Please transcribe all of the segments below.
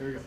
Here we go.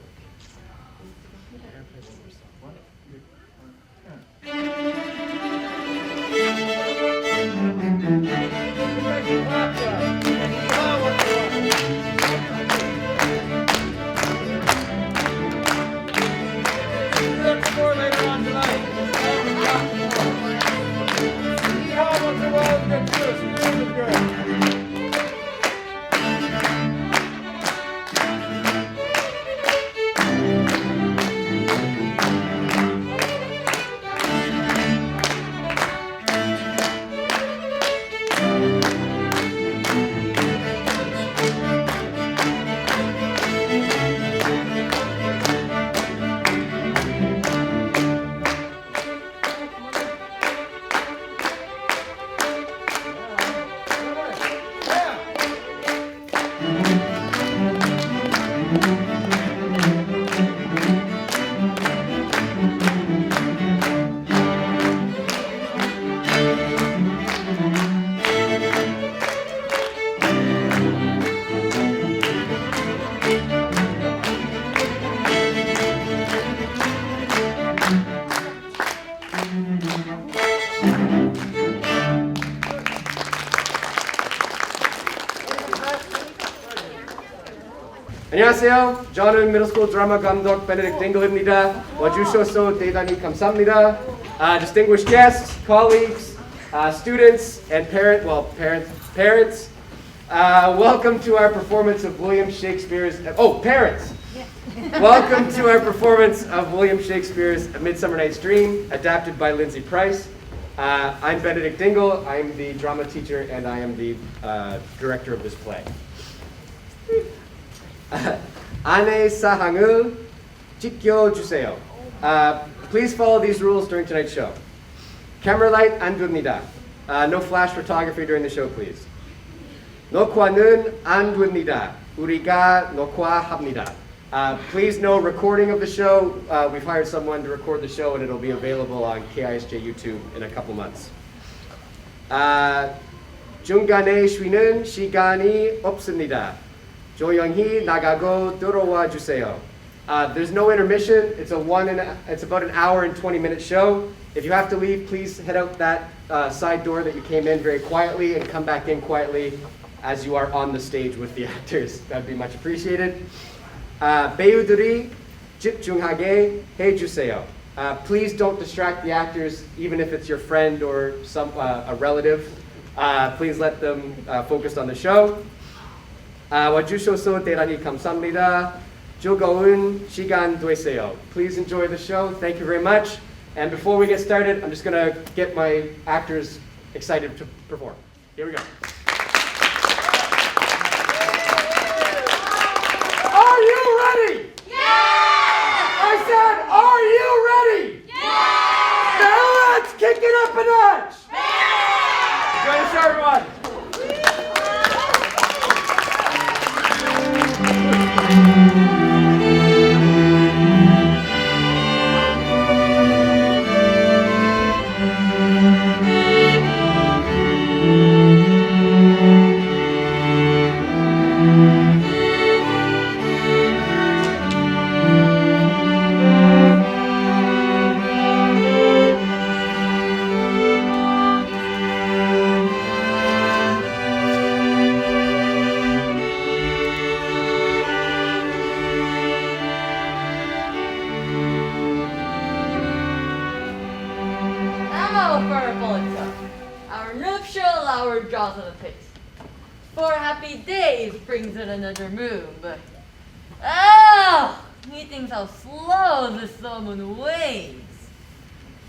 안녕하세요. 저는 middle school drama 감독 Benedict Dingle입니다. 와주셔서 대단히 감사합니다. Distinguished guests, colleagues, students, and parents. Welcome to our performance of William Shakespeare's. Parents. Welcome to our performance of William Shakespeare's A Midsummer Night Dream, adapted by Lindsay Price. I'm Benedict Dingle. I'm the drama teacher, and I am the director of this play. 안내 사항을 지켜주세요. Please follow these rules during tonight's show. Camera light 안 됩니다. No flash photography during the show, please. 녹화는 안 됩니다. 우리가 녹화합니다. Please no recording of the show. We've hired someone to record the show, and it'll be available on KISJ YouTube in a couple months. 중간에 쉬는 시간이 없습니다. 조용히 나가고 들어와 주세요. There's no intermission. It's about an hour and 20-minute show. If you have to leave, please head out that side door that you came in very quietly and come back in quietly as you are on the stage with the actors. That'd be much appreciated. 배우들이 집중하게 해주세요. Please don't distract the actors, even if it's your friend or a relative. Please let them focus on the show. 와주셔서 대단히 감사합니다. 즐거운 시간 되세요. Please enjoy the show. Thank you very much. And before we get started, I'm just going to get my actors excited to perform. Here we go. Are you ready? Yeah! I said, are you ready? Yeah! Now let's kick it up a notch. Yeah! Enjoy the show, everyone. Draws of the face. 4 happy days brings it another moon, but methinks how slow the summer wanes.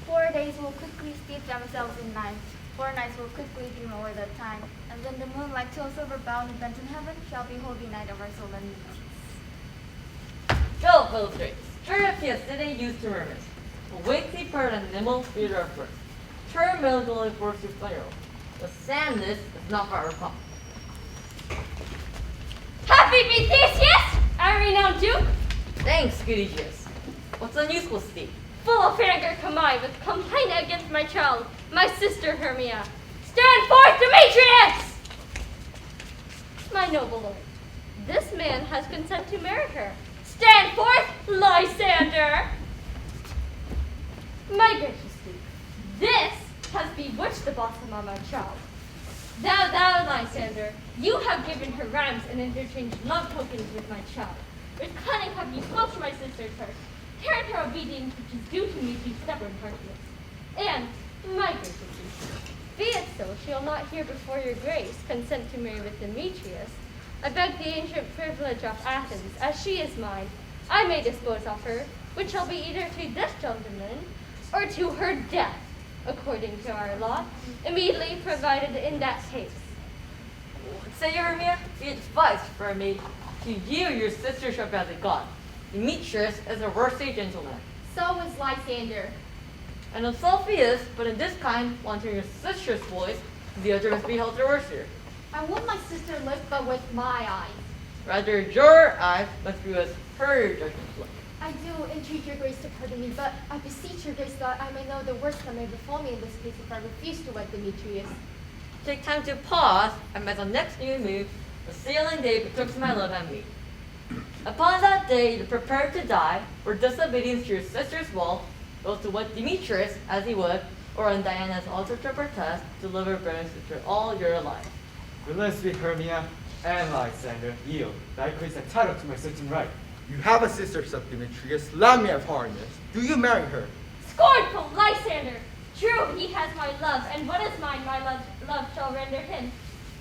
4 days will quickly steep themselves in night. 4 nights will quickly dream over the time, and when the moon like to a silver bound event in heaven shall behold the night of our solemnities. Go, Philistrates. Turn city used to mermaids. Waiting for an animal feeder of birds. Turn military force to funeral. The sadness is not far apart. Happy Theseus, our renowned Duke, Thanks, Gidigius. What's unusual, Steve? full of anger come I with complaint against my child, my sister Hermia. Stand forth, Demetrius! My noble lord, this man has consent to marry her. Stand forth, Lysander! My gracious Duke, this has bewitched the bosom of my child. Thou, Lysander, you have given her rhymes and interchanged love tokens with my child. With cunning have you squelched my sister's heart, turned her obedience which is due to me to stubborn harshness. And, my gracious Duke, be it so, she'll not hear before your grace consent to marry with Demetrius. I beg the ancient privilege of Athens, as she is mine, I may dispose of her, which shall be either to this gentleman or to her death, according to our law, immediately provided in that case. Say, Hermia, be advised for me to yield your sistership as a god. Demetrius is a worthy gentleman. So is Lysander. And of Sulphius, but in this kind, wanting your sister's voice, the other must be held to worship. I want my sister live but with my eyes. Rather, your eyes must be with her judgment look. I do entreat your grace to pardon me, but I beseech your grace that I may know the worst that may befall me in this case if I refuse to wed Demetrius. Take time to pause, and by the next new moon, the sailing day betwixt my love and me. Upon that day, you prepare to die, for disobedience to your sister's will, both to wed Demetrius as he would, or on Diana's altar to protest, to live her burning sister all your life. Relentless sweet Hermia and Lysander, yield. Thy grace entitled to my certain right. You have a sister, sub Demetrius. Let me have harness. Do you marry her? Scornful Lysander! True, he has my love, and what is mine, my love shall render him.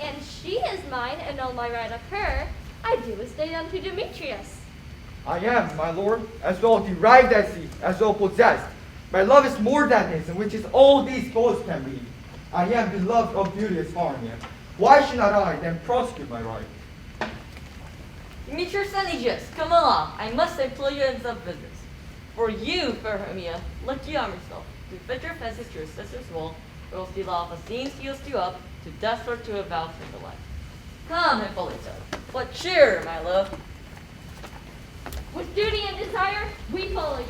And she is mine, and all my right of her, I do as they unto Demetrius. I am, my lord, as well derived as he, as well possessed. My love is more than his, in which is all these goals can be. I am beloved of beauteous Harmia. Why should not I then prosecute my right? Demetrius and Aegeus, come along. I must employ you in some business. For you, fair Hermia, look you on yourself, to fit your fences to your sister's will, or else the law of Athene seals you up to death or to a vow for the life. Come, Hippolyta. What cheer, my love? With duty and desire, we follow you.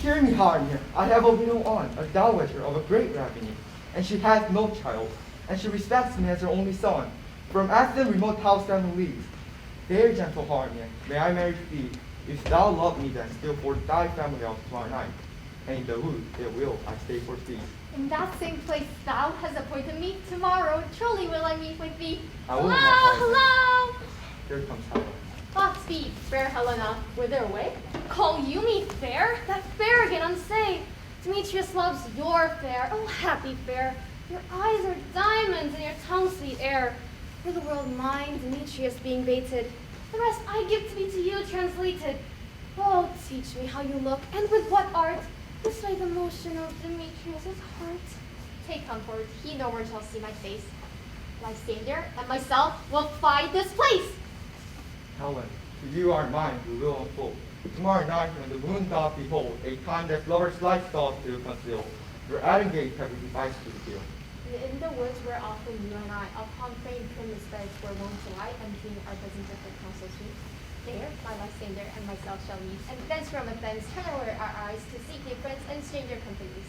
Hear me, Harmia. I have a widow aunt, a dowager of a great revenue, and she has no child, and she respects me as her only son. From Athens remote house family leaves. Dear gentle Harmia, may I marry thee, if thou love me then still for thy family of tomorrow night. And in the wood, it will I stay for thee. In that same place thou hast appointed me, tomorrow truly will I meet with thee. I will, my Hello, Harmia. hello! Here comes Helen. Godspeed, fair Helena. Whither away? Call you me fair? That fair again unsay. Demetrius loves your fair. Oh, happy fair. Your eyes are diamonds and your tongue sweet air. For the world mine, Demetrius being baited. The rest I give to be to you translated. Oh, teach me how you look, and with what art. This way the motion of Demetrius' heart. Take comfort, he no more shall see my face. Lysander and myself will find this place. Helen, to you are mine who will unfold. Tomorrow night when the moon doth behold, a time that lovers' life doth to conceal, your Adam gate have we devised to reveal. In the woods where often you and I, upon famed Primus beds were wont to lie, emptying our bosoms of the council suite. There, my Lysander and myself shall meet, and thence from thence turn over our eyes to seek new friends and stranger companies.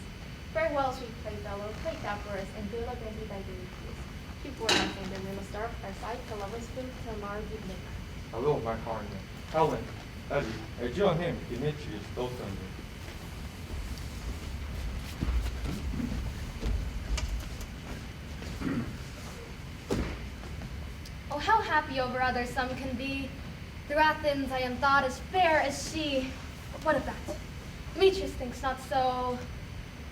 Farewell, sweet playfellow, play thou for us, and good luck and be thy Demetrius. Keep word, Lysander, we must start our side till lovers spook till tomorrow evening. I will, my Harmia. Helen, Eddie, adjure him, Demetrius, those under. Oh, how happy over others some can be. Through Athens I am thought as fair as she. But what of that? Demetrius thinks not so.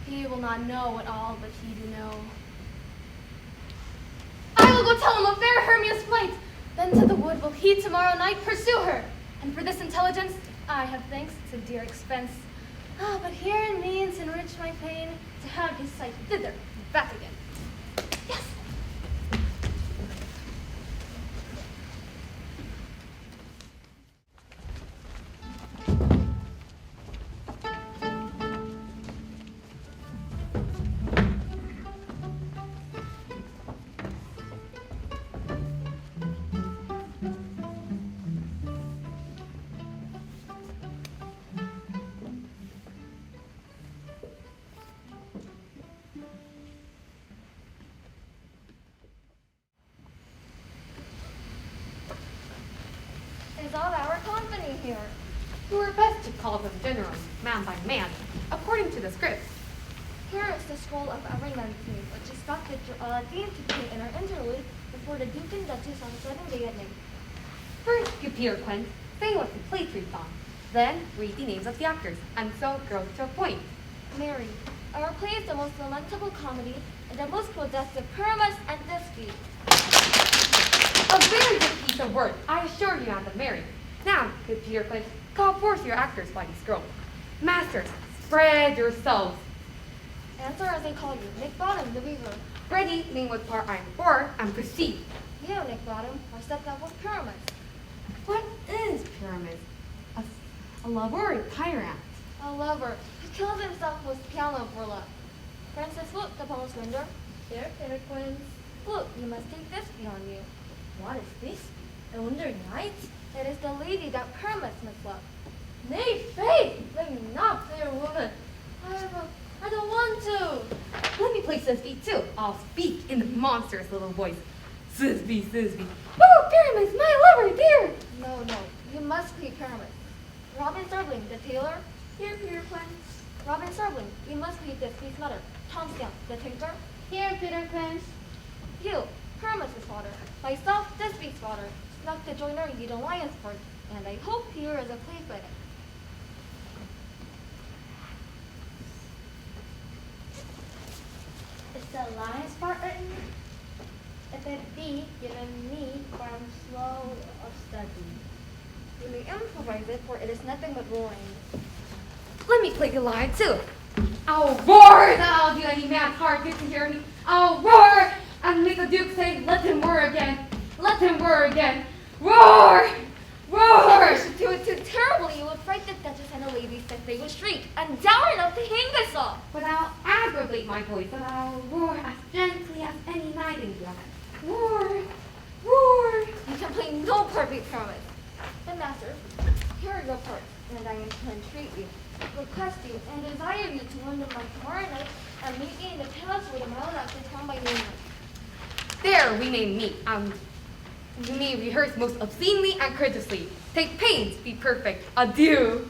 He will not know what all but he do know. I will go tell him of fair Hermia's flight. Then to the wood will he tomorrow night pursue her. And for this intelligence I have thanks to dear expense. Ah, but here in means enrich my pain to have his sight thither, back again. Yes! calls them generally, man by man, according to the script. Here is the scroll of every man's name, which is got the theme to play in our interlude before the Duke and Duchess on a sudden day at night. First, you appear Quint, say what the play treats on. Then, read the names of the actors, and so grow to a point. Mary. Our play is the most lamentable comedy and the most grotesque Pyramus and Thisbe. A very good piece of work, I assure you, Aunt Mary. Now, good Peter Quint, call forth your actors by the scroll. Masters, spread yourselves. Answer as I call you, Nick Bottom, the weaver. Ready, name what part I am for, and proceed. You, Nick Bottom, are stepped up with Pyramus. What is Pyramus? A lover or tyrant? A lover who kills himself with piano for love. Francis, look, the poem's render. There, Peregrines. Look, you must take this beyond you. What is this? A wandering knight? It is the lady that Pyramus must love. Nay, faith! Let me not, fair woman. I don't want to. Let me play Thisbe too. I'll speak in the monstrous little voice. Thisbe, Thisbe. Oh, Pyramus, my lover, dear! No, no, you must play Pyramus. Robin Serling, the tailor. Here, Peregrines. Robin Serling, you must play Thisbe's mother. Tom Stamp, the tinker. Here, Peregrines. You, Pyramus' father. Myself, Thisbe's father. Snuck the joiner, you the lion's part. And I hope here is a play for it. Is the lion's part written? If it be given me from slow of study. You may improvise it, for it is nothing but roaring. Let me play the lion too. I'll roar that I'll do any man's heart good to hear me. I'll roar and make the Duke say, let him roar again. Let him roar again. Roar! Roar! You should do it too terribly. You would fright the Duchess and the ladies that they would shriek, and dour enough to hang us all. But I'll aggravate my voice, and I'll roar as gently as any nightingale. Roar! Roar! You can play no perfect Pyramus. But master, here are your parts, and I am to entreat you, request you, and desire you to learn them by tomorrow night, and meet me in the palace with a mile out to town by noon. There we may meet. You may rehearse most obscenely and courteously. Take pains, be perfect. Adieu.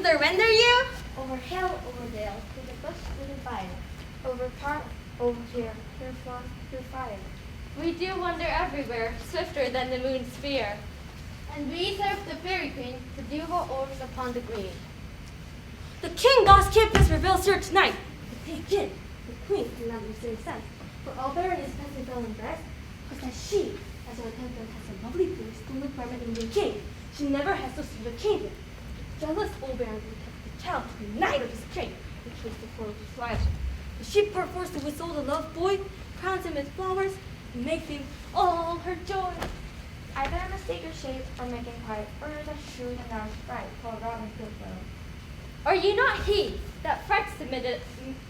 whither wender you? Over hill, over dale, through the bush, through the vine, over park, over here, through flood, through fire. We do wander everywhere, swifter than the moon's sphere. And we serve the fairy queen to do her orbs upon the green. The king does keep his reveals here tonight. But take it, the queen cannot be so sense. For all Baroness doesn't feel impressed, because that she, as her attendant, has a lovely place to look from an Indian king. She never has to see the kingdom. Jealous old Baron will take the child to be knight of his train, in case the foil is wiser. But she perforce to whistle the love boy, crowns him with flowers, and makes him all her joy. Either a mistake of shape or making quiet, or is a shrewd and round sprite called Robin Goodfellow. Are you not he that frets the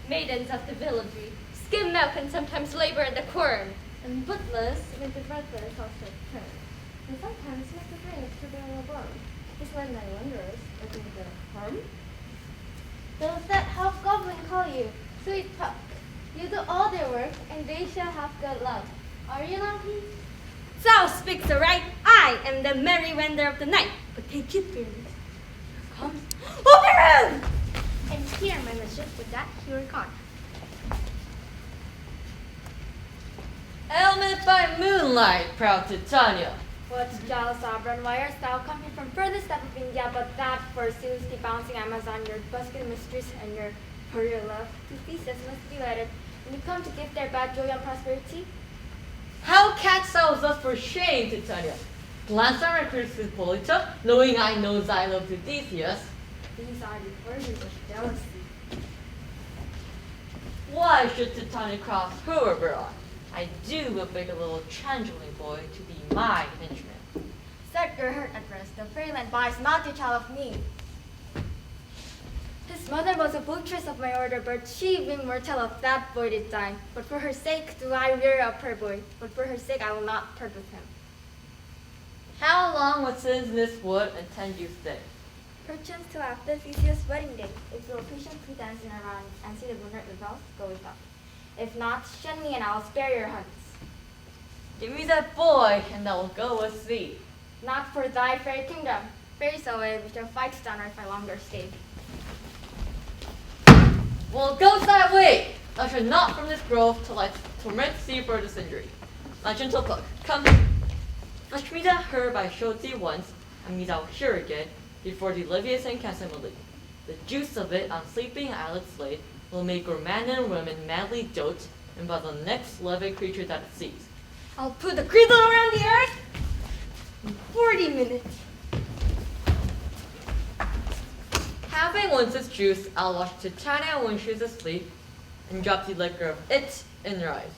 maidens of the village, skim milk and sometimes labor in the quern? And bootless, with the breathless also turn. And sometimes with the brains to bear a bone. This when thy wanderers, or do their harm? Those that half goblin call you, sweet pup. You do all their work, and they shall have good luck. Are you not he? Thou speaks aright. I am the merry wender of the night. But take it, Baroness. Here comes Baron! And here, my mistress, with that he were gone. Ailment by moonlight, proud Titania. What jealous sovereign, why art thou coming from furthest step of India, but that forsooth the bouncing Amazon, your busket mistress and your courier love, to pieces must be wedded, and you come to give their bad joy and prosperity? How canst thou thus for shame, Titania? Glance on my critics with Polita, knowing I know thy love to Theseus. These are the origins of jealousy. Why should Titania cross her abroad? I do but beg a little changeling boy to be my henchman. Set your heart at rest, the frail and wise, not to child of me. His mother was a buttress of my order, but she being mortal of that boy did die. But for her sake do I rear up her boy, but for her sake I will not part with him. How long within this wood intend you stay? Perchance till after Theseus' wedding day, if you will patiently dance in around and see the moonlight revolve, go with us. If not, shun me and I will spare your hunts. Give me that boy, and I will go with thee. Not for thy fair kingdom. Fares away, we shall fight down if I longer stay. Well, go that way! Thou shalt not from this grove till I torment thee for this injury. My gentle pug, come. Fetch me that herb I showed thee once, and me thou here again, before the Livius and Casimili. The juice of it on sleeping eyelids laid will make your man and women madly dote, and by the next living creature that it sees. I'll put the griddle around the earth in 40 minutes. Having once its juice, I'll wash Titania when she's asleep, and drop the liquor of it in your eyes.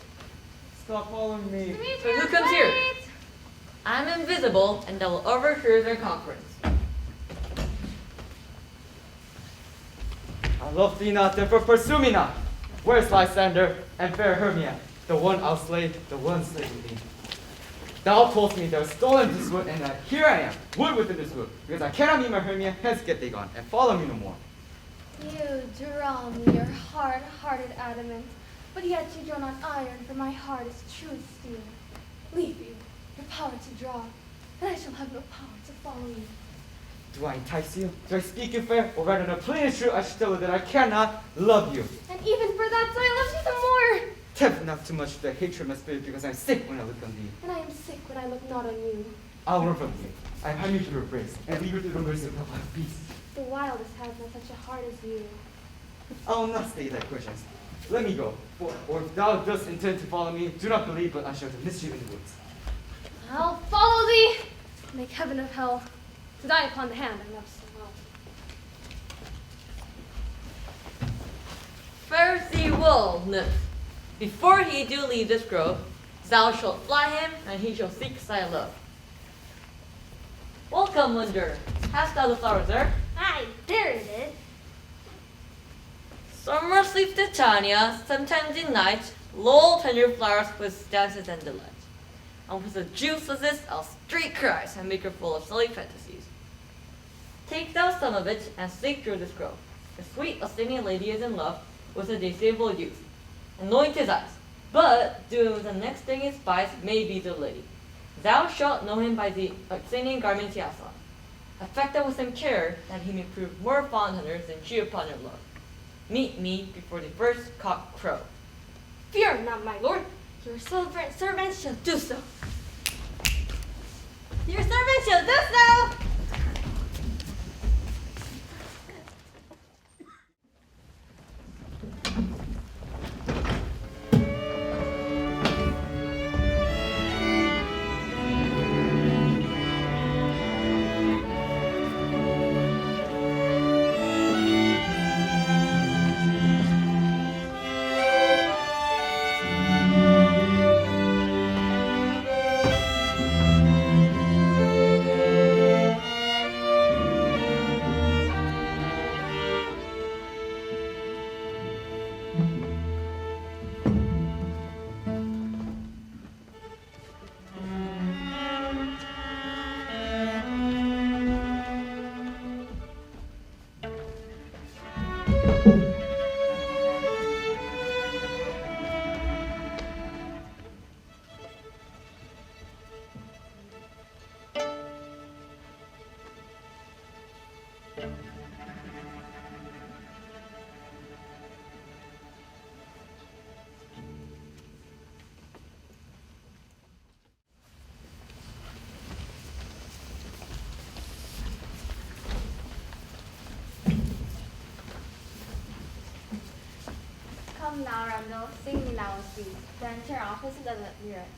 Stop following me. So who comes here? I'm invisible, and I will overhear their conference. I love thee not, therefore pursue me not. Where's Lysander and fair Hermia? The one I'll slay, the one slaying thee. Thou told me thou stolen this wood, and here I am, wood within this wood, because I cannot meet my Hermia, hence get thee gone, and follow me no more. You draw me your hard-hearted adamant, but yet you draw not iron, for my heart is true steel. Leave you, your power to draw, and I shall have no power to follow you. Do I entice you? Do I speak you fair? Or rather, in a plain and true, I should tell you that I cannot love you. And even for that, so I love you the more. Tempt not too much the hatred of my spirit, because I'm sick when I look on thee. And I am sick when I look not on you. I'll run from thee. I have you to your embrace, and leave you to the mercy of the wild beast. The wildest has not such a heart as you. I will not stay thy questions. Let me go, or if thou dost intend to follow me, do not believe, but I shall miss you in the woods. I'll follow thee. Make heaven of hell to die upon the hand I love so well. Fare thee well, nymph. Before he do leave this grove, thou shalt fly him, and he shall seek thy love. Welcome, Wonder. Hast thou the flowers there? Aye, there it is. Summer sleeps Titania, sometimes in night, lull tender flowers with dances and delight. And with the juice of this, I'll straight cries and make her full of silly fantasies. Take thou some of it, and sleep through this grove. The sweet Athenian lady is in love with a disable youth. Anoint his eyes, but doing the next thing he spies may be the lady. Thou shalt know him by the Athenian garments he has on. affected with some care that he may prove more fond on her than she upon her lord. Meet me before the first cock crow. Fear not, my lord. Your servant shall do so. Your servant shall do so! Come now, Randall, sing me now a sweet. Then turn opposite and let me rest.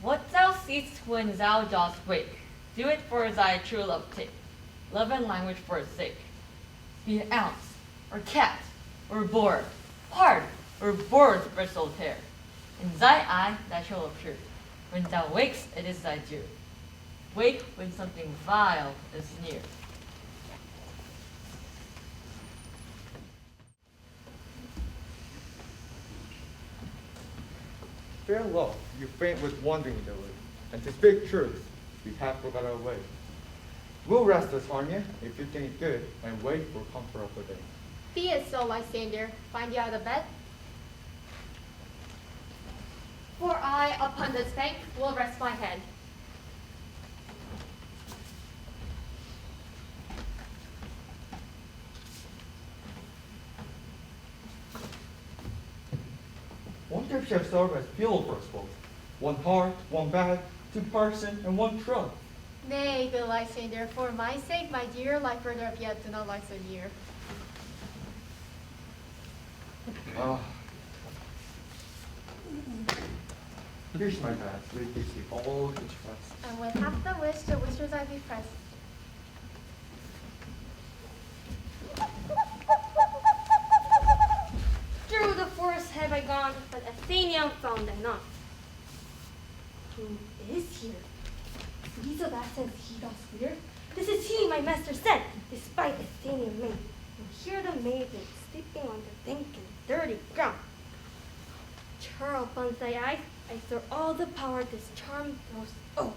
What thou seest when thou dost wake, do it for thy true love take. Love and language for its sake. Be it ounce, or cat, or boar, hard, or boar's bristled hair. In thy eye that shall appear. When thou wakes, it is thy due. Wake when something vile is near. Farewell, you faint with wandering in the wood, and to speak truth, we have forgot our way. We'll rest us, Armia, if you think good, and wait for comfort of the day. Be it so, Lysander. Find you out of bed? For I, upon this bank, will rest my head. What? trip shall serve as fuel for us both. One heart, one bag, 2 person, and 1 trunk. Nay, good Lysander, for my sake, my dear, life further up yet, do not lie so near. Ah. Here's my bag, where it gives you all the trust. And with half the wish, the wishers I be pressed. Through the forest have I gone, but Athenian found I not. Who is here? These are that says he does fear. This is he, my master said, despite Athenian maid. And here the maiden sleeping on the dank and dirty ground. Churl upon thy eyes, I throw all the power this charm throws. Oh.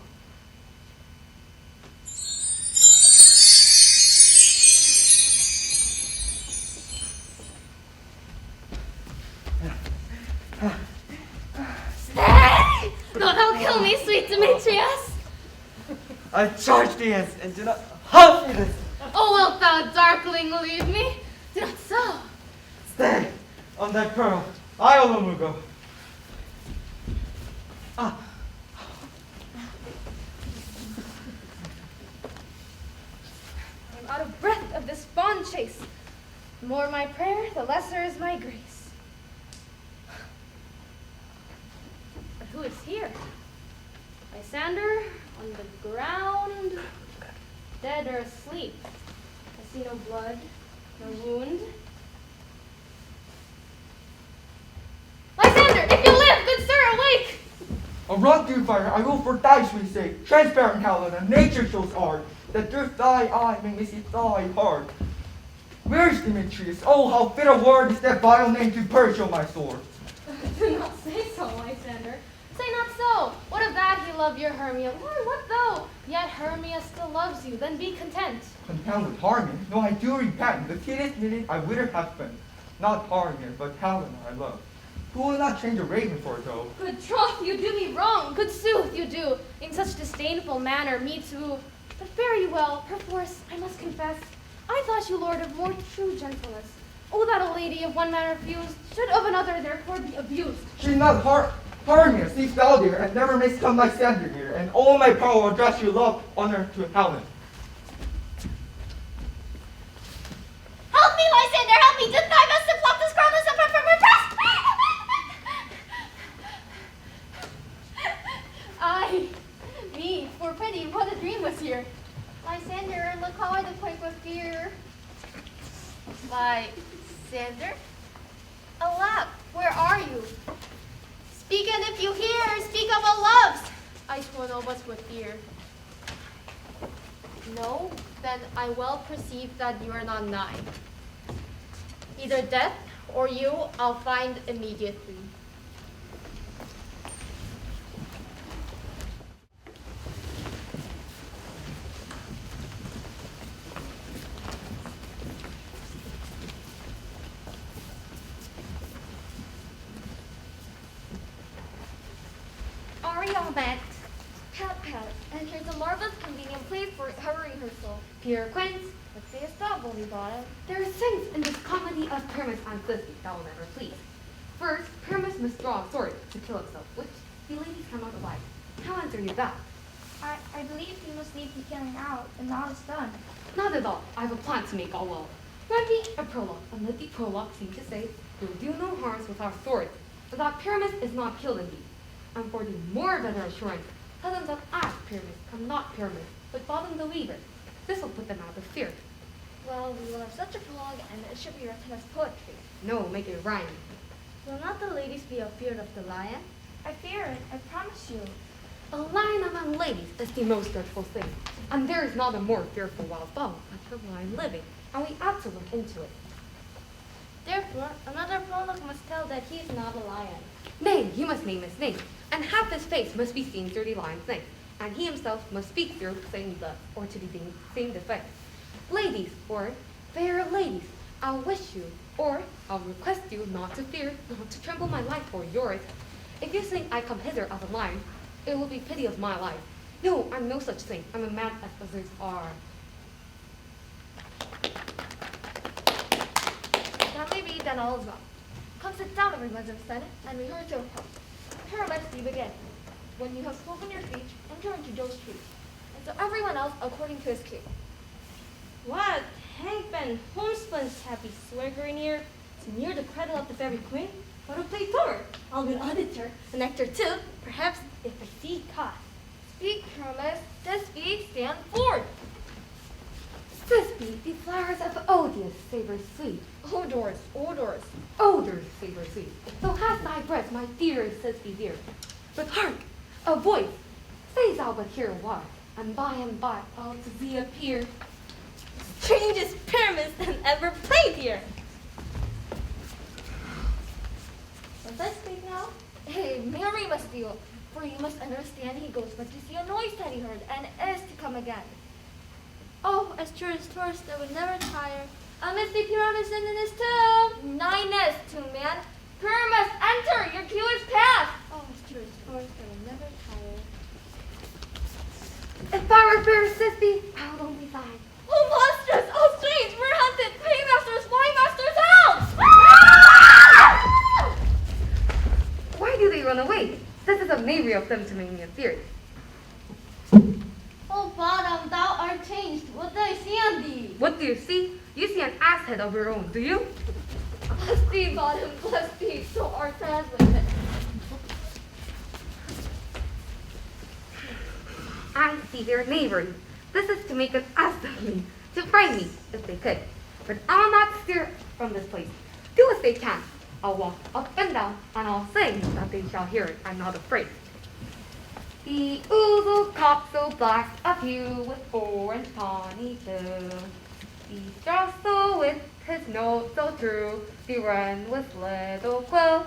Stay! Don't thou kill me, sweet Demetrius! I charge thee and do not harm me this. Oh, wilt thou, darkling, leave me? Do not so. Stay on that pearl. I alone will go. Ah. I'm out of breath of this fond chase. The more my prayer, the lesser is my grace. But who is here? Lysander on the ground, dead or asleep. I see no blood, no wound. Lysander, if you live, good sir, awake! A run through fire, I will for thy sweet sake, transparent Helen, and nature shows art, that through thy eye may we see thy heart. Where's Demetrius? Oh, how fit a word is that vile name to purge on my sword. Do not say so, Lysander. Say not so. What of that he loved your Hermia? Lord, what though? Yet Hermia still loves you, then be content. Content with Harmony? No, I do repent. The tedious minute I would have been. Not Harmony, but Helen I love. Who will not change a raven for a dove? Good troth, you do me wrong. Good sooth, you do. In such disdainful manner, me too. But fare you well, perforce, I must confess. I thought you lord of more true gentleness. Oh, that a lady of one man refused, should of another therefore be abused. She's not Harmony, cease thou dear, and never mayst come my standard here, and all my power will address your love, honor to Helen. Help me, Lysander, help me! Did thy best to pluck this garment from her breast? Ay, me, for pity, what a dream was here. Lysander, look how I do quake with fear. Lysander? Alack, where are you? Speak, and if you hear, speak of our loves. I sworn of us with fear. No, then I well perceive that you are not nigh. Either death or you I'll find immediately. Are you all met? Pat, pat, and here's a marvelous convenient place for recovering her soul. Pure quince, What sayest thou, bully bottom? there is sense in this comedy of Pyramus and Thisbe that will never please. First, Pyramus must draw a sword to kill himself, which the ladies cannot abide. How answer you that? I believe he must leave the killing out, and now it's done. Not at all. I have a plan to make all well. Grant me a prologue, and let the prologue seem to say, we'll do no harms with our swords, but that Pyramus is not killed indeed. And for the more better assurance, tell them that I, Pyramus, am not Pyramus, but Bottom the Weaver. This will put them out of fear. Well, we will have such a prologue, and it should be written as poetry. No, make it rhyme. Will not the ladies be afeard of the lion? I fear it, I promise you. A lion among ladies is the most dreadful thing, and there is not a more fearful wild fowl than the lion living, and we ought to look into it. Therefore, another prologue must tell that he is not a lion. Nay, you must name his name, and half his face must be seen through the lion's name, and he himself must speak through saying the, or to the same defense. Ladies, or fair ladies, I'll wish you, or I'll request you not to fear, not to tremble my life for yours. If you think I come hither as a lion, it will be pity of my life. No, I'm no such thing. I'm a man as others are. That may be, then all is well. Come sit down, everyone's son, and rehearse your part. Pyramids, you begin. When you have spoken your speech, enter into Joe's tree. And so everyone else according to his cue. What? Hangman Homespun's happy swaggering here to near the cradle of the fairy queen? What a play Thor! I'll be an auditor, an actor too, perhaps if I see cause. Speak, Pyramids. This speak, stand forward. Sispy, the flowers of odious savor sweet. Odors, odors. Odors savor sweet. So has thy breath, my dearest Sispy dear. But hark, a voice. Say thou but hear a while, and by I'll to thee appear. Strangest pyramids that ever played here! Must I speak now? Hey, Mary must feel, for you must understand he goes but to see a noise that he heard, and is to come again. Oh, as true as tourists that would never tire. I miss the pyramids in this tomb. Nine-ness, two-man. Pyramids, enter! Your cue is past! Oh, as true as tourists that would never tire. If I were fair Sispy, I'll only sigh. Oh, monstrous! Oh, strange! We're hunted! Paymasters, wine masters, out! Why do they run away? This is a knavery of them to make me a theory. Oh, bottom, thou art changed. What do I see on thee? What do you see? You see an ass head of your own, do you? Bless thee, bottom, bless thee, so art translated. I see their knavery. This is to make an ass of me, to frighten me, if they could. But I'll not stir from this place. Do as they can. I'll walk up and down, and I'll say that they shall hear it. I'm not afraid. The oozle cock so black of hue with orange tawny blue. The straw so with his note so true. The wren with little quill.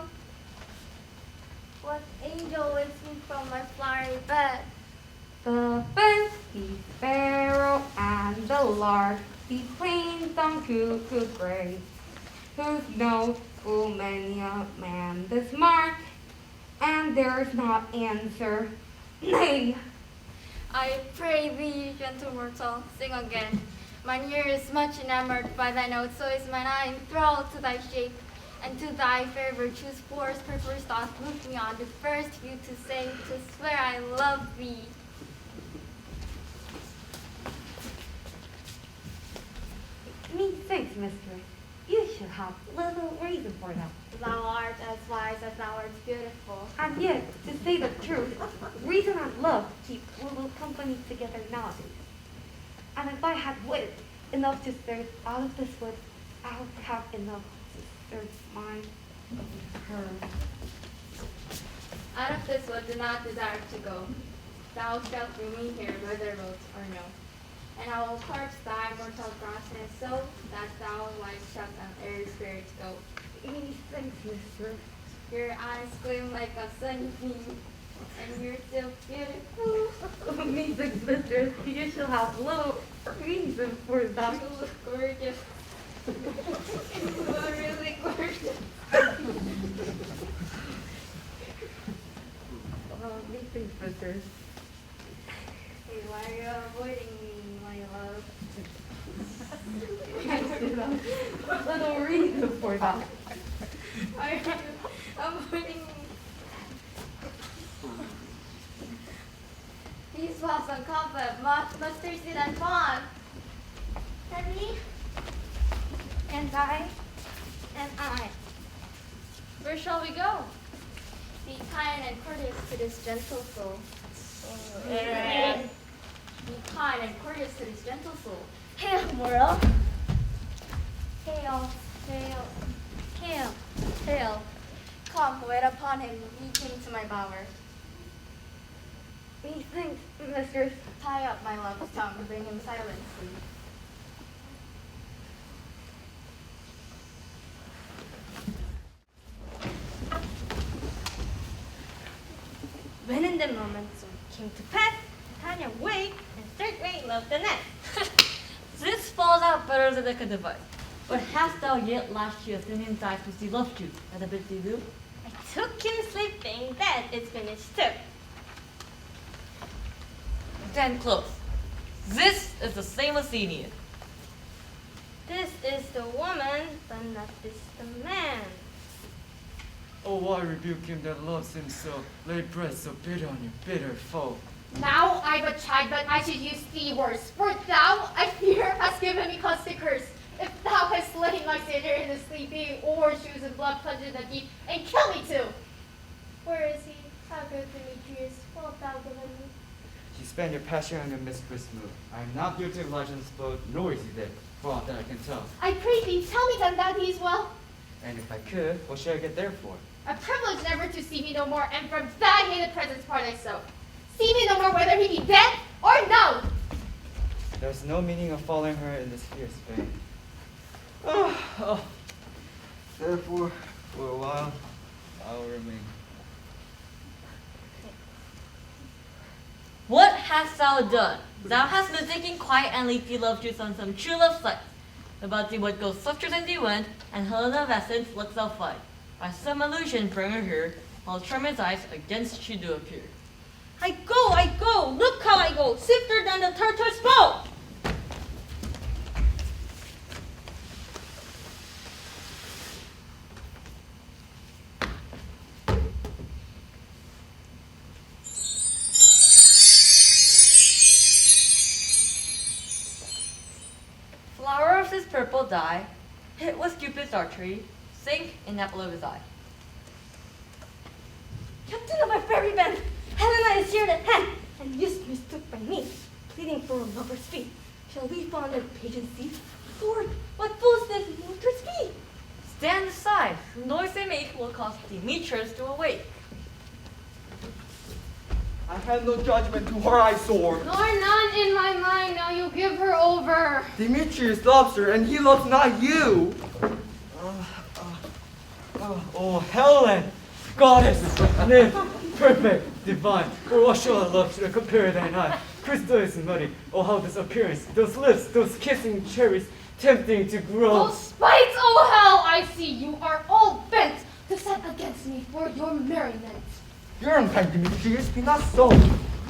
What angel wakes me from my flowery bed? The finch, the sparrow, and the lark, the plain song cuckoo gray, whose note full many a man this mark, and there's not answer, nay. I pray thee, gentle mortal, sing again. Mine ear is much enamored by thy note, so is mine eye enthralled to thy shape, and to thy fair virtues force purpose doth move me on the first view to say, to swear I love thee. Methinks, mistress, you should have little reason for that. Thou art as wise as thou art beautiful. And yet, to say the truth, reason and love keep little company together nowadays. And if I had wit enough to search out of this wood, I would have enough to search mine, her. Out of this wood do not desire to go. Thou shalt remain here whether vote or no. And I will part thy mortal cross and so that thou might shut an airy spirit go. Methinks, mistress. Your eyes gleam like a sunbeam, and you're so beautiful. Methinks, mistress, you shall have little reason for that. You look gorgeous. You are really gorgeous. Methinks, mistress. Hey, why are you avoiding me, my love? Little reason for that. Why are you avoiding me? These walls on comfort, must thirsty and fond. And me? And I? And I. Where shall we go? Be kind and courteous to this gentle soul. Be kind and courteous to this gentle soul. Hail, mortal. Hail, hail, hail, hail. Come, wait upon him, ye came to my bower. Methinks, mistress. Tie up my love's tongue, bring him silently. When in the moment so it came to pass, Tanya waked and straightway loved the net. This falls out better than I could devise. But hast thou yet lashed your thin eyes which he loved you, at a bit do? I took him sleeping, then it's finished too. Stand close. This is the same Athenian. This is the woman, but not this the man. Oh, why rebuke him that loves him so? Lay bread so bitter on your bitter foe. Now I but chide, but I should use thee words. For thou, I fear, hast given me cause to curse. If thou hast slain my Savior in his sleeping, or shoes and blood plunged in the deep, and kill me too. Where is he? How good Demetrius, wilt thou deliver me? You spend your passion on your mistress mood. I am not guilty of largesse both, nor is he dead, for aught that I can tell. I pray thee, tell me then that he is well. And if I could, what should I get there for? A privilege never to see me no more, and from thy hated presence part I so. See me no more whether he be dead or no. There's no meaning of following her in this fierce vein. Therefore, for a while, I will remain. What hast thou done? Thou hast mistaken quiet and leafy love juice on some true love sight. About thee what goes swifter than the wind, and Helena of essence looks thou fight. By some illusion bring her here, while Charmant's eyes against you do appear. I go, look how I go, swifter than the turtle's bow. Flower of his purple dye, hit with Cupid's archery, sink in apple of his eye. Captain of our ferry band, Helena is here at hand, and youth mistook by me, pleading for a lover's fee. Shall we fond of pageancy? Lord, what fools this motor's be? Stand aside, the noise they make will cause Demetrius to awake. I have no judgment to her I soar. Nor none in my mind, now you give her over. Demetrius loves her, and he loves not you. Oh, Helen, goddess, nymph, perfect, divine. For what shall I love to compare thine eye? Crystal is muddy. Oh, how this appearance, those lips, those kissing cherries, tempting to grow. Oh, spite, oh hell, I see you are all bent to set against me for your merriment. You're unkind, Demetrius, be not so.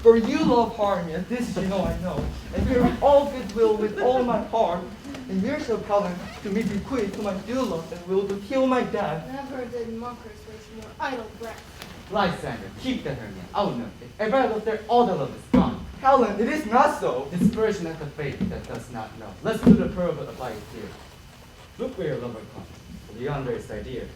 For you love harmony, and this you know I know. And fear with all goodwill, with all my heart. And years of Helen to me bequeath to my due love, and will to heal my death. Never did mockers waste more idle breath. Lysander, keep the Hermia. Oh no, if ever I look there, all the love is gone. Helen, it is not so. Inspiration at the faith that does not know. Let's do the pearl but abide here. Look where your lover comes. Yonder is thy dear.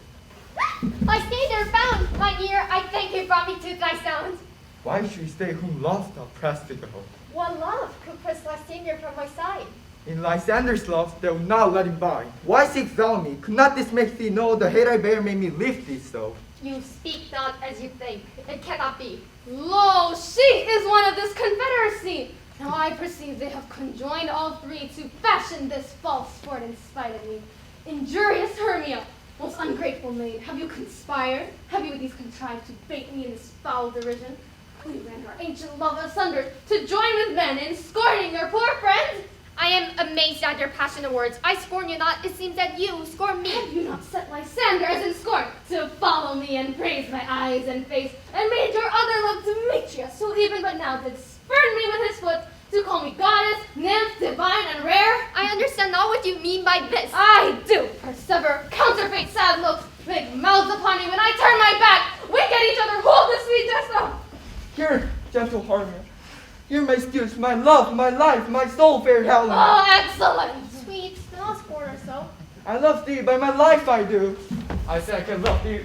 I stay there found, my ear, I thank you brought me to thy sound. Why should we stay whom lost thou pressed to go? What love could press thy Savior from my side? In Lysander's love, they will not let him by. Why seek thou me? Could not this make thee know the hate I bear made me lift thee so? You speak not as you think. It cannot be. Lo, she is one of this confederacy. Now I perceive they have conjoined all three to fashion this false sport in spite of me. Injurious Hermia, most ungrateful maid, have you conspired? Have you with these contrived to bait me in this foul derision? We ran our ancient love asunder to join with men in scorning your poor friend? I am amazed at your passionate words. I scorn you not. It seems that you scorn me. Have you not set Lysander as in scorn to follow me and praise my eyes and face, and made your other love Demetrius, who even but now did spurn me with his foot, to call me goddess, nymph, divine, and rare? I understand not what you mean by this. I do persever, counterfeit sad looks, make mouths upon me when I turn my back, wink at each other, hold the sweet jest of. Here, gentle Hermia, hear my excuse, my love, my life, my soul, fair Helen. Oh, excellent! Sweet, not scorn or so. I love thee, by my life I do. I say I can love thee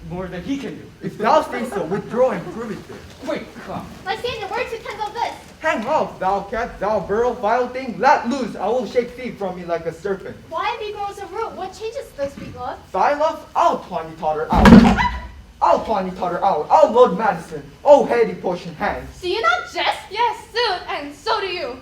more than he can do. If thou say so, withdraw and prove it then. Wait, come. Lysander, where to kindle this? Hang off, thou cat, thou burrow, vile thing, let loose, I will shake thee from me like a serpent. Why have you grown so rude? What changes this sweet love? Thy love, I'll tawny totter out. I'll tawny totter out, I'll load Madison, oh heady potion hands. Do you not jest? Yes, soon, and so do you.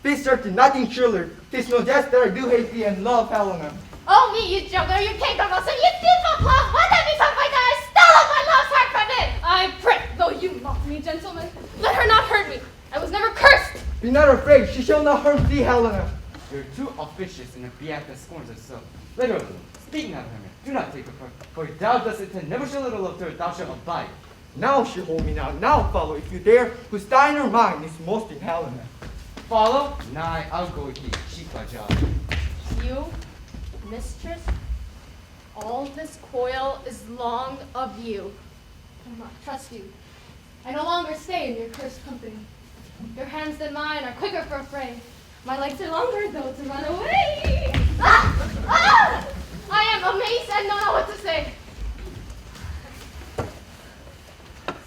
Be certain, nothing truer, 'tis no jest that I do hate thee and love Helena. Oh me, you juggler, you came from us, and you did not love. Let that be something that I stole my love's heart from it. I pray, though you mock me, gentlemen, let her not hurt me. I was never cursed. Be not afraid, she shall not harm thee, Helena. You're too officious in a beact that scorns us so. Let her alone. Speak not, Hermia. Do not take her for thou dost intend never shall little love to her, thou shalt abide. Now she hold me now follow, if you dare, whose thine or mine is most in Helena. Follow? Nay, I'll go with thee. Cheat my job. You, mistress, All this coil is long of you. I do not trust you. I no longer stay in your cursed company. Your hands than mine are quicker for a fray. My legs are longer, though, to run away. Ah! Ah! I am amazed and don't know what to say.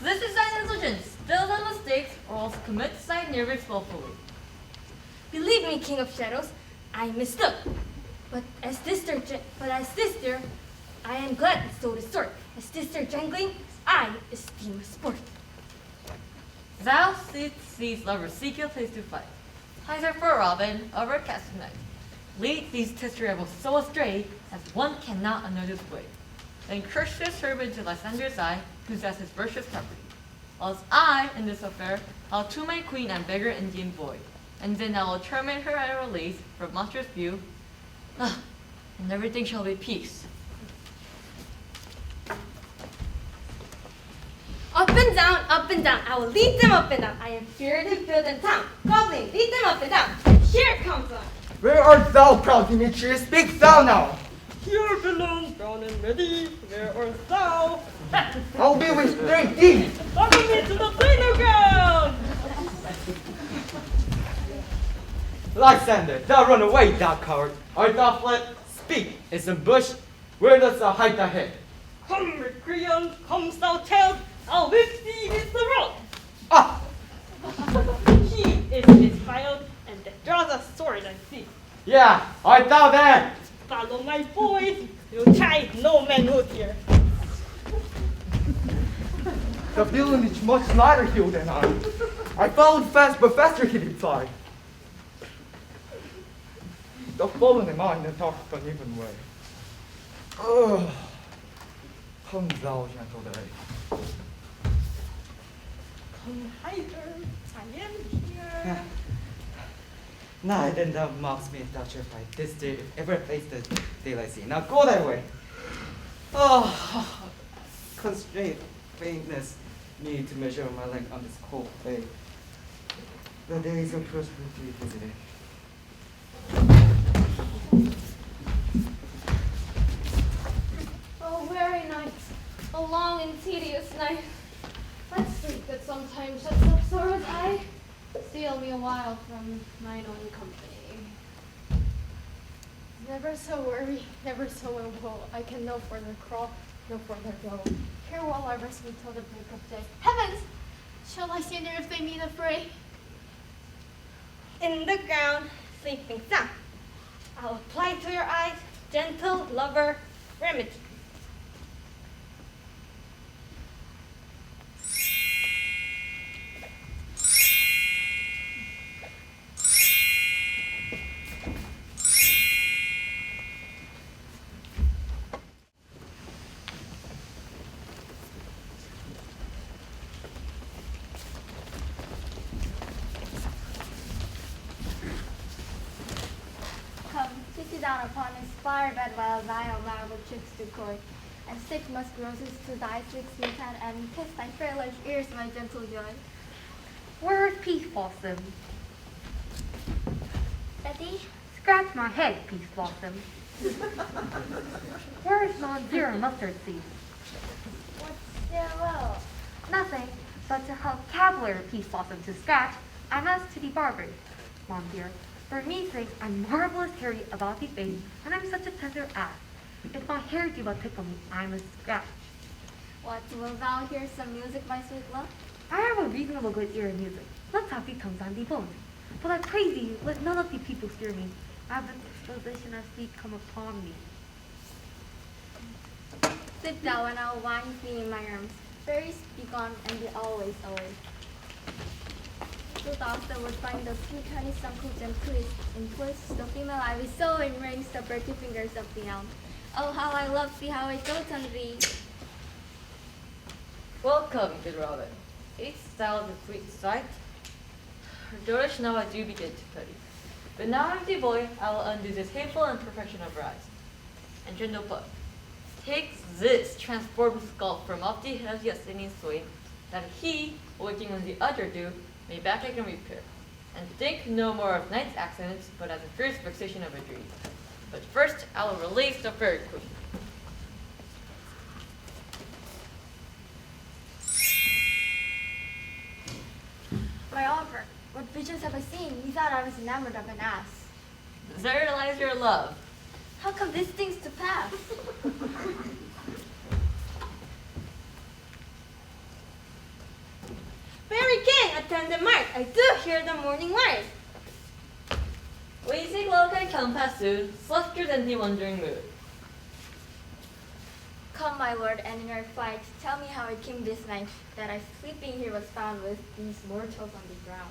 This is an indulgence. Still no mistakes, or else commit side nervous willfully. Believe me, King of Shadows, I mistook. But as sister, I am glad so to sort. As sister jangling, I esteem sport. Thou seest lovers seek a place to fight. Ties are for Robin, over cast night. Lead these tester rebels so astray, as one cannot unnoticed way. Then curse this herb to Lysander's eye, whose as his virtuous property. Whilst I, in this affair, I'll to my queen and beggar Indian boy, and then I will terminate her at a release from monstrous view, and everything shall be peace. Up and down, I will lead them up and down. I am feared and filled in town. Goblin, lead them up and down. Here comes one. Where art thou, proud Demetrius? Speak thou now. Here belongs brown and ready, where art thou? I'll be with straight deep. Follow me to the playing ground! Lysander, thou run away, thou coward. Art thou fled? Speak, is some bush? Where dost thou hide thy head? Come, recreant, come, thou child, I'll whip thee with the rod. Ah! He is his child, and that draws a sword, I see. Yeah, art thou there? Follow my voice, you try no manhood here. The villain is much lighter heeled than I. I followed fast, but faster he did fly. The fallen am I in the dark uneven way. Oh, come thou, gentle day. Come hither, I am here. Nay, then thou mocks me if thou shalt fight this day, if ever face the daylight sea. Now go thy way. Oh, constraint, faintness, need to measure my length on this cold day. The days of prosperity visited. Oh, weary night, a long and tedious night. That sleep that sometimes shuts up sorrow's eye, steal me a while from mine own company. Never so weary, never so in woe, I can no further crawl, no further go. Here while I rest me till the break of day. Heavens! Shall I stand there if they meet a fray? In the ground, sleeping sound. I'll apply to your eyes, gentle lover remedy. Come, sit thee down upon his fire bed while thy own marble tricks do court, and stick musk roses to thy sweet smooth hand, and kiss thy fair large ears, my gentle joy. Where's Peace Blossom? Betty, Scratch my head, Peace Blossom. Where's non-zero mustard seed? what's there well? Nothing, but to help cavalier Peace Blossom to scratch, I must to the barber. Mom dear, for me sake, I'm marvelous hairy about the face, and I'm such a tender ass. If my hair do but tickle me, I must scratch. What, wilt thou hear some music, my sweet love? I have a reasonable good ear in music. Let's have the tongues on the bones. But I pray thee, let none of the people hear me. I have the disposition of sleep come upon me. Sit thou, and I'll wind thee in my arms. Fairies, be gone, and be always away. Thou would find the sweet honeysuckle gem twist, and twist the female ivy so and rings the pretty fingers of the elm. Oh, how I love thee, how I dote on thee. Welcome, good Robin. Eat'st thou the sweet sight? Her dotage now I do begin to pity. But now, empty boy, I will undo this hateful imperfection of her eyes. And gentle puff, take this transformed skull from off the head of the ascending swain, that he, waking when the other do, may back again repair, and think no more of night's accidents, but as a fierce vexation of a dream. But first, I will release the fairy queen. What visions have I seen? You thought I was enamored of an ass. There lies your love. How come these things to pass? Mary King, attend the march. I do hear the morning light. Wheezy glow can come past soon, slufters in the wandering mood. Come, my lord, and in our flight, tell me how it came this night that I sleeping here was found with these mortals on the ground.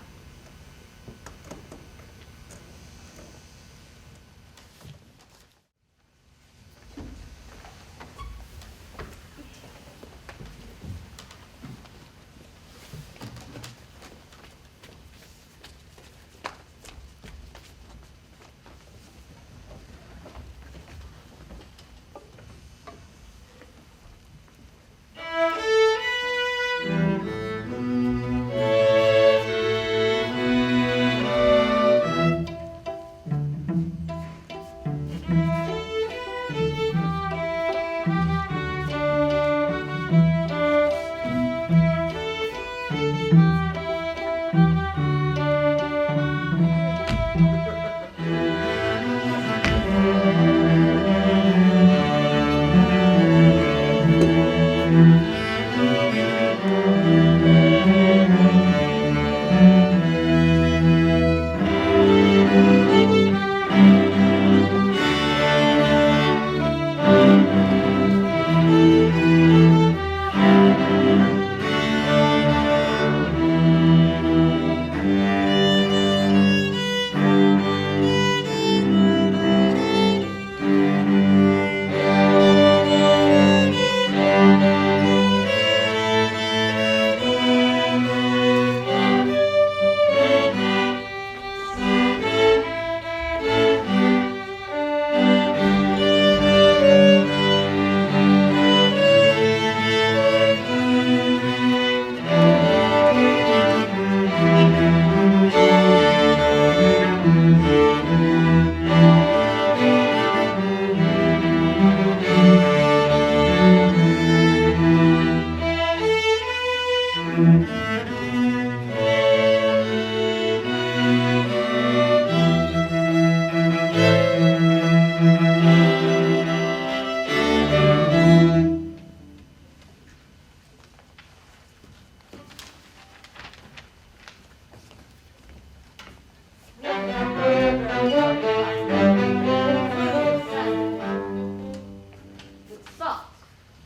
Stop.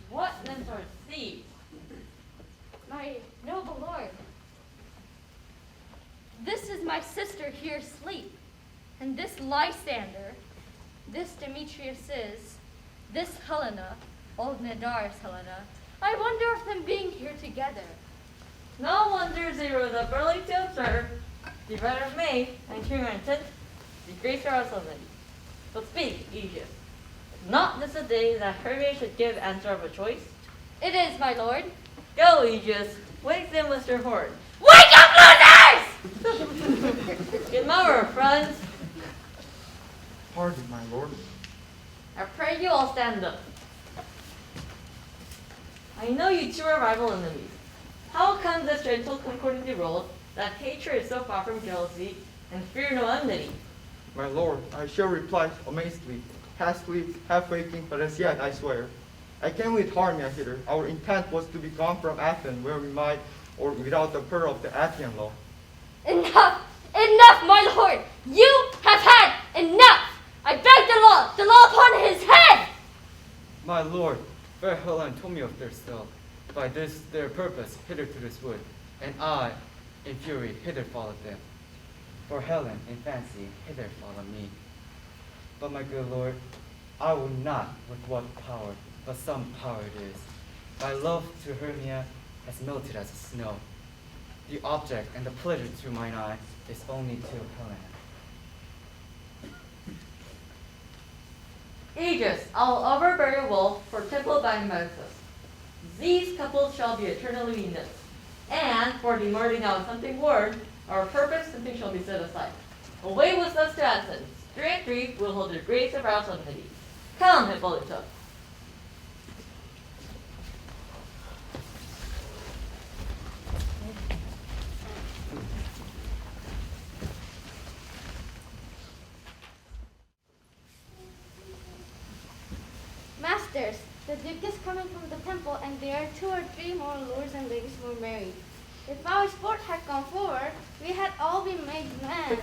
What then are thieves? My noble lord, this is my sister here asleep, and this Lysander, this Demetrius is, this Helena, old Nadar's Helena. I wonder if them being here together. No wonder they rose up early to observe the bride of May and King Renton, the grace of our sovereignty. But speak, Aegis. Is not this a day that Hermes should give answer of a choice? It is, my lord. Go, Aegis. Wake them with your horn. Wake up, losers! Good morrow, friends. Pardon, my lord. I pray you all stand up. I know you two are rival enemies. How come this gentle concording rules that hatred is so far from jealousy and fear no enmity? My lord, I shall reply amazedly, half asleep, half waking, but as yet I swear. I came with Hermia hither. Our intent was to be gone from Athens, where we might, or without the peril of the Athenian law. Enough! Enough, my lord! You have had enough! I beg the law upon his head! My lord, fair Helen told me of their stealth. By this their purpose hither to this wood, and I, in fury, hither followed them. For Helen, in fancy, hither followed me. But my good lord, I will not with what power, but some power it is. My love to Hermia has melted as snow. The object and the pleasure to mine eye is only to Helena. Aegis, I'll overbear your wolf for temple by Moses. These couples shall be eternally knit. And for the murder now of something word, our purpose something shall be set aside. Away with us to Athens. 3 and 3 will hold the grace of our sovereignty. Come, Hippolyta. Masters, the Duke is coming from the temple, and there are 2 or 3 more lords and ladies who are married. If our sport had gone forward, we had all been made men.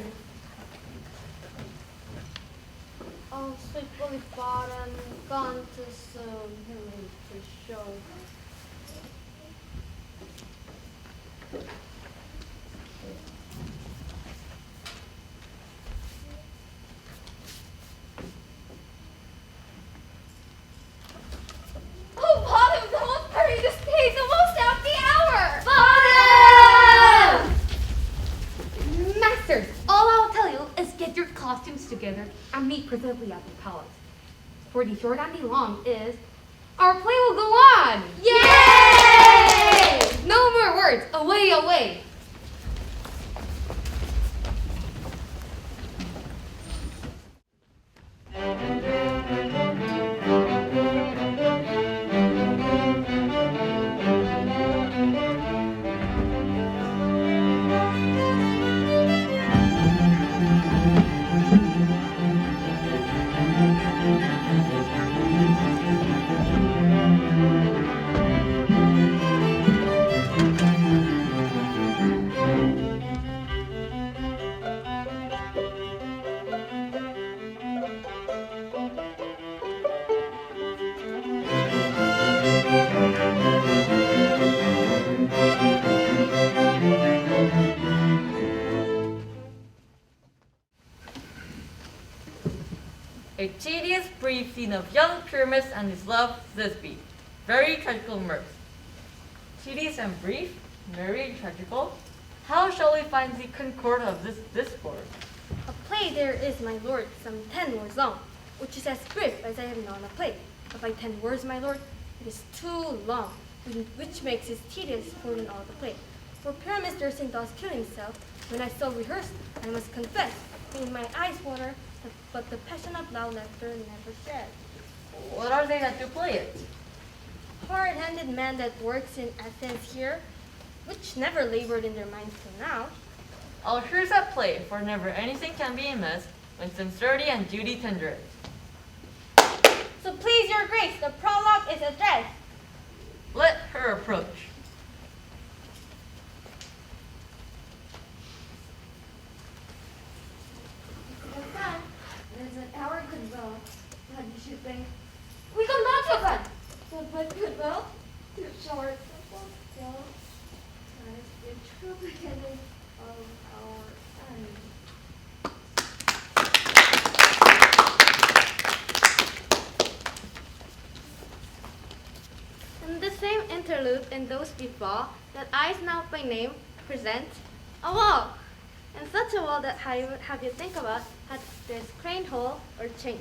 Oh, sleepily bottom, gone too soon, him to show. Oh, Bottom, the most hurry this day, the most out the hour! Bottom! Masters, all I'll tell you is get your costumes together and meet presently at the palace. For the short and the long is, our play will go on! Yay! No more words, away, away! A tedious brief scene of young Pyramus and his love, Thisbe. Very tragical mirth. Tedious and brief, very tragical. How shall we find the concord of this discord? A play there is, my lord, some 10 words long, which is as brief as I have known a play. But by 10 words, my lord, it is too long, which makes it tedious for in all the play. For Pyramus nursing thus kill himself, when I so rehearsed, I must confess, made my eyes water, but the passion of loud laughter never shed. What are they that do play it? Hard-handed man that works in Athens here, which never labored in their minds till now. Oh, here's that play, for never anything can be amiss when sincerity and duty tender it. So please your grace, the prologue is addressed. Let her approach. There's an hour goodwill. What do you think? We come not to fun. So but goodwill, too short, simple, still. That is the true beginning of our end. In the same interlude in those before, that I now by name present a wall. And such a wall that I would have you think about had this crane hole or chink,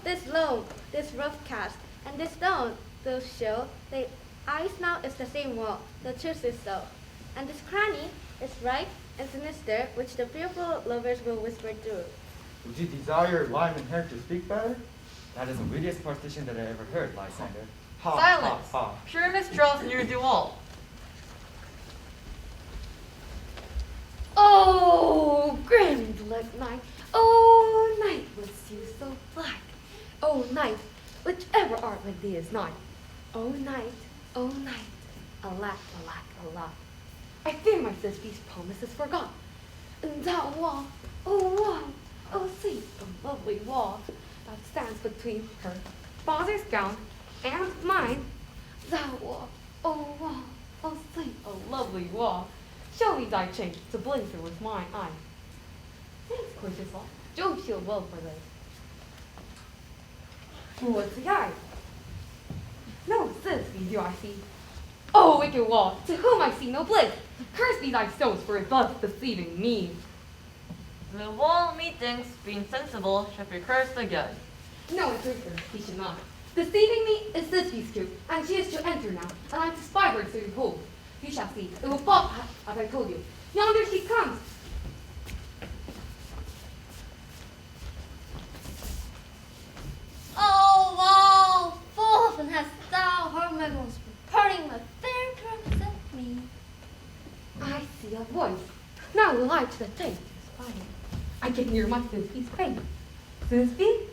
this loam, this rough cast, and this stone, those show, the eyes now is the same wall, the truth is so. And this cranny is right and sinister, which the fearful lovers will whisper through. Would you desire lime and hair to speak better? That is the wittiest partition that I ever heard, Lysander. Ha, Silence! ha, ha. Pyramus draws near the wall. Oh, grim-lit night, oh, night was you so black. Oh, night, whichever art like thee is night. Oh, night, alack, alack, alack. I fear my Thisbe's promises forgot. And that wall, oh, see the lovely wall that stands between her father's gown and mine. That wall, oh, see a lovely wall. Show me thy chink to blink through with mine eye. Thanks, gracious law. Jove shield well for this. What's the eye? No Thisbe do I see. Oh, wicked wall, to whom I see no bliss. Curse be thy stones for thus deceiving me. The wall, methinks, being sensible, shall be cursed again. No, it curse her, he should not. Deceiving me is Thisbe's coup, and she is to enter now, and I am to spy her to behold. You shall see, it will fall, as I told you. Yonder she comes. Oh, wall, full often hast thou heard my voice, parting my fair purpose and me. I see a voice. Now will I to the taste spy it. I get near my Thisbe's face. Thisbe?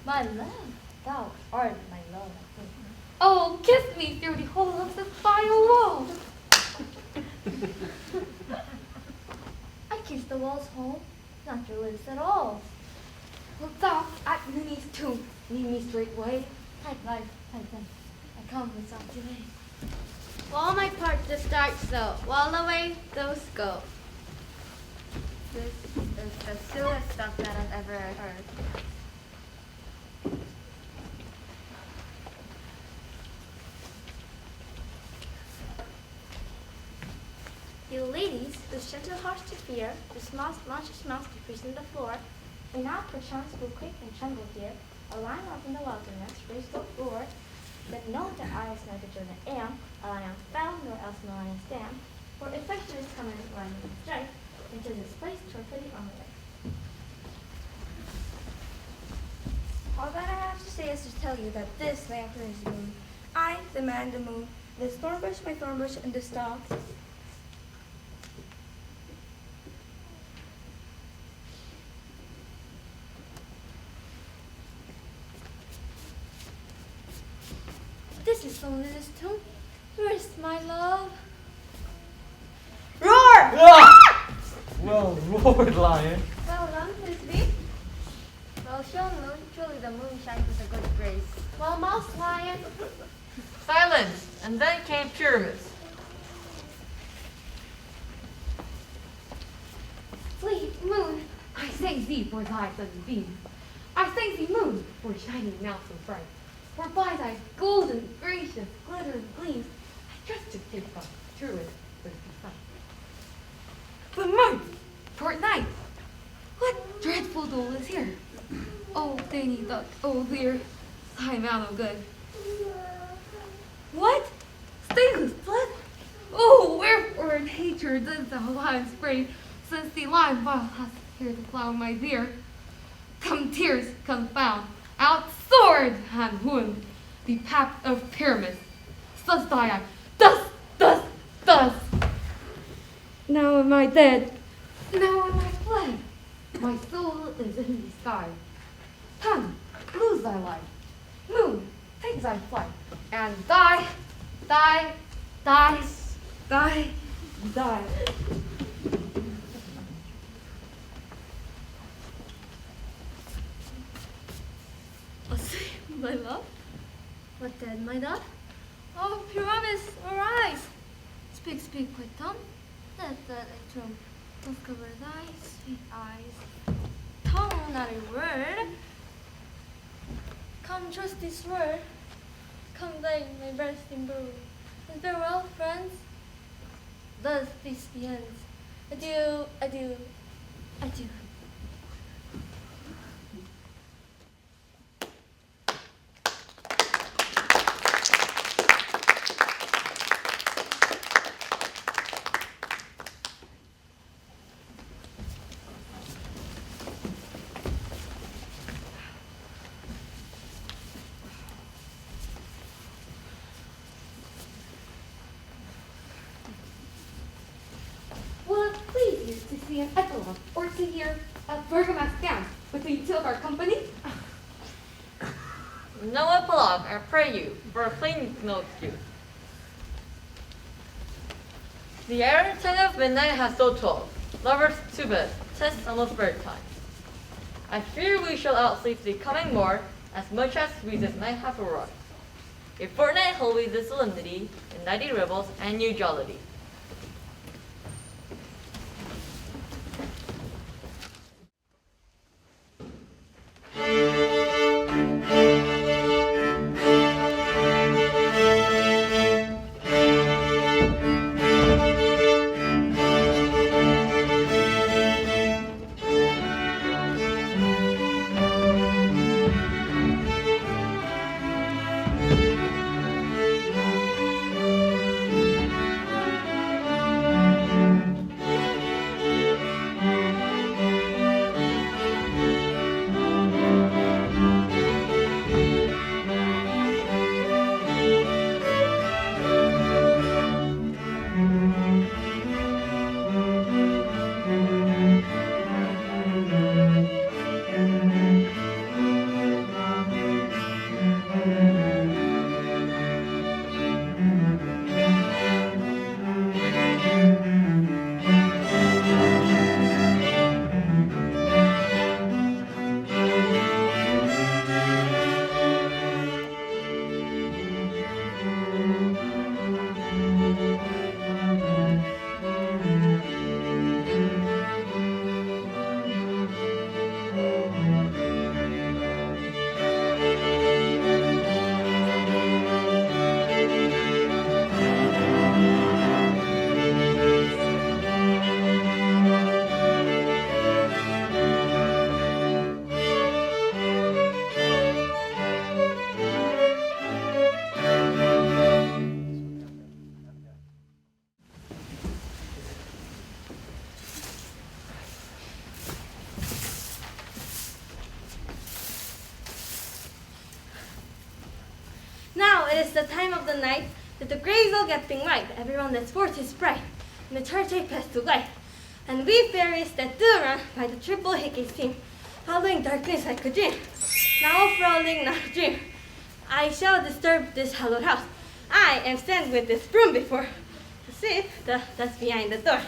My love, thou art my love, I think. kiss me through the hole of the spiral wall. I kissed the wall's hole, not your lips at all. Looked up at Minnie's tomb, lead me straightway. I'd like, I come with some delay. All my part to start so. While away, those go. This is the silliest stuff that I've ever heard. You ladies, whose gentle hearts to fear, whose monstrous mouths to prison the floor, may now perchance will quake and tremble here, a lion up in the wilderness, raise the roar, that know that I is neither Jonah am, a lion found, nor else no lion stand, for if I should come in lion and strike, into this place toward for the armor. All that I have to say is to tell you that this my emperor is the moon. I, the man, the moon, this thorn bush, my thorn bush, and the stalks. This is loneliness too. Where's my love? Roar! Ah! Well roared, lion. Well done, Miss B. Well shown, Moon. Truly the moon shines with a good grace. Well, mouse lion. Silence! And then came Pyramus. Flee, moon, I thank thee for thy sudden beam. I thank thee, moon, for shining now so bright. For by thy golden, gracious, glittering gleams, I trust to take the truest earthly sight. But moon, toward night, what dreadful dole is here? Oh, dainty duck, oh dear, thy man of good. What? Stainless blood? Oh, wherefore in hatred dost thou lion spray, since the lion vile hast here to plow my dear? Come tears, confound, out sword and wound, the path of Pyramus. Thus die I, thus. Now am I dead, now am I fled. My soul is in the sky. Sun, lose thy light. Moon, take thy flight. And die. My love? What dead, my dove? Oh, Pyramus, arise! Speak, quick tongue. Let that tomb discover thy sweet eyes. Tongue, not a word. Come, trust this word. Come, thy my bursting brood. And farewell, friends. Thus this the end. Adieu. Will it please you to see an epilogue, or to hear a Bergamasque dance between two of our company? No epilogue, I pray you, for a plain no excuse. The errant tongue of midnight has so told. Lovers to bed, 'tis almost bedtime. I fear we shall outsleep the coming more, as much as we this night have wrought. A fortnight holy the solemnity, and nighty revels and new jollity. it is the time of the night that the graves all getting white. Everyone that sports is bright, and the church has to light. And we fairies that do run by the triple hickey stream, following darkness like a dream. Now frowning, not a dream. I shall disturb this hallowed house. I am sent with this broom before to see the dust behind the door.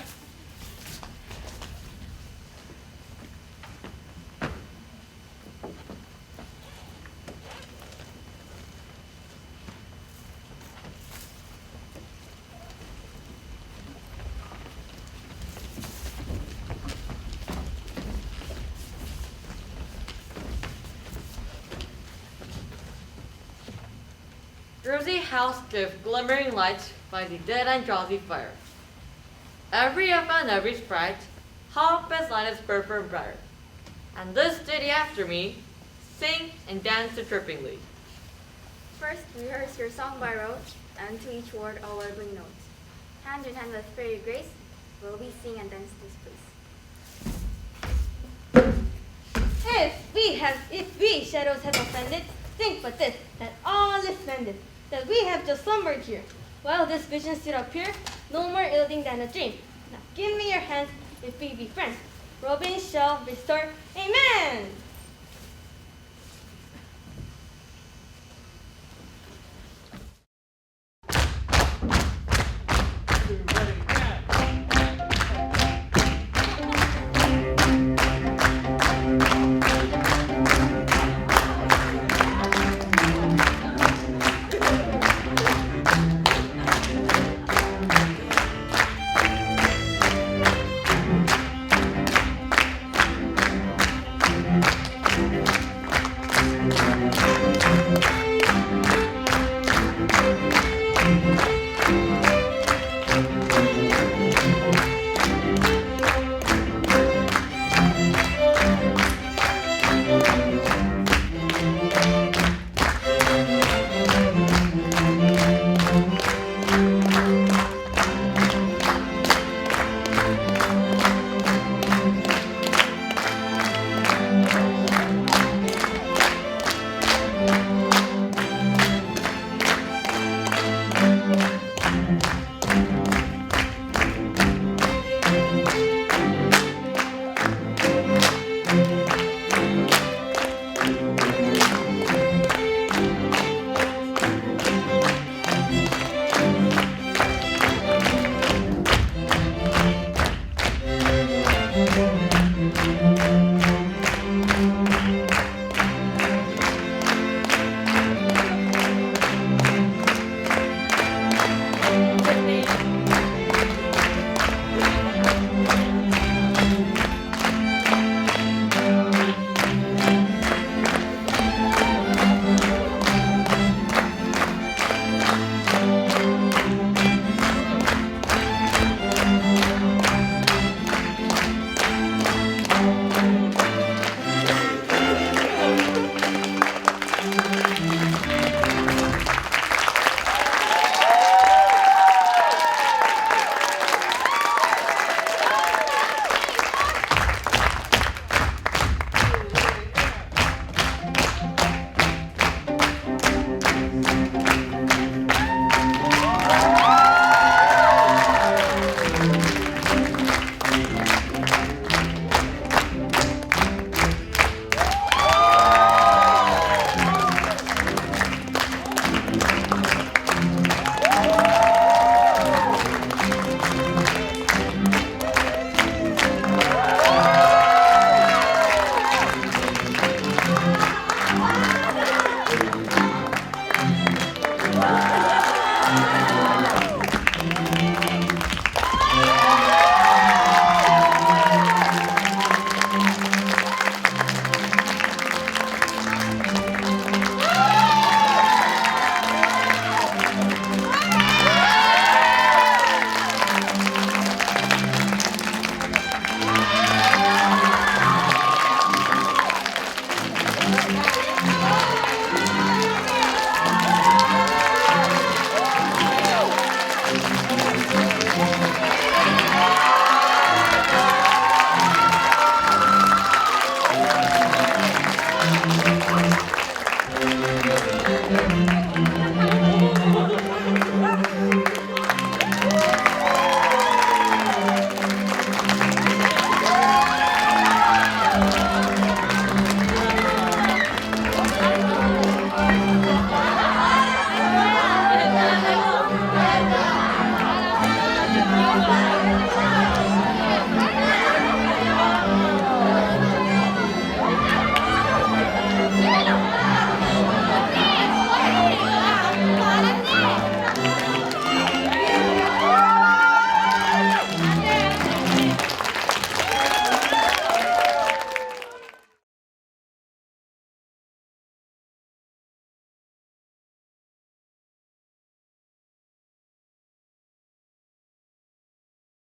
Rosy house with glimmering lights by the dead and drowsy fire. Every elf and every sprite hop as light as purple bright. And this ditty after me, sing and dance trippingly. First, rehearse your song by rote, and to each word all warbling notes. Hand in hand with fairy grace, will we sing and dance this place. If we shadows have offended, think but this, that all is mended, that we have just slumbered here. While this vision stood up here, no more yielding than a dream. Now give me your hands, if we be friends. Robin shall restore, amen!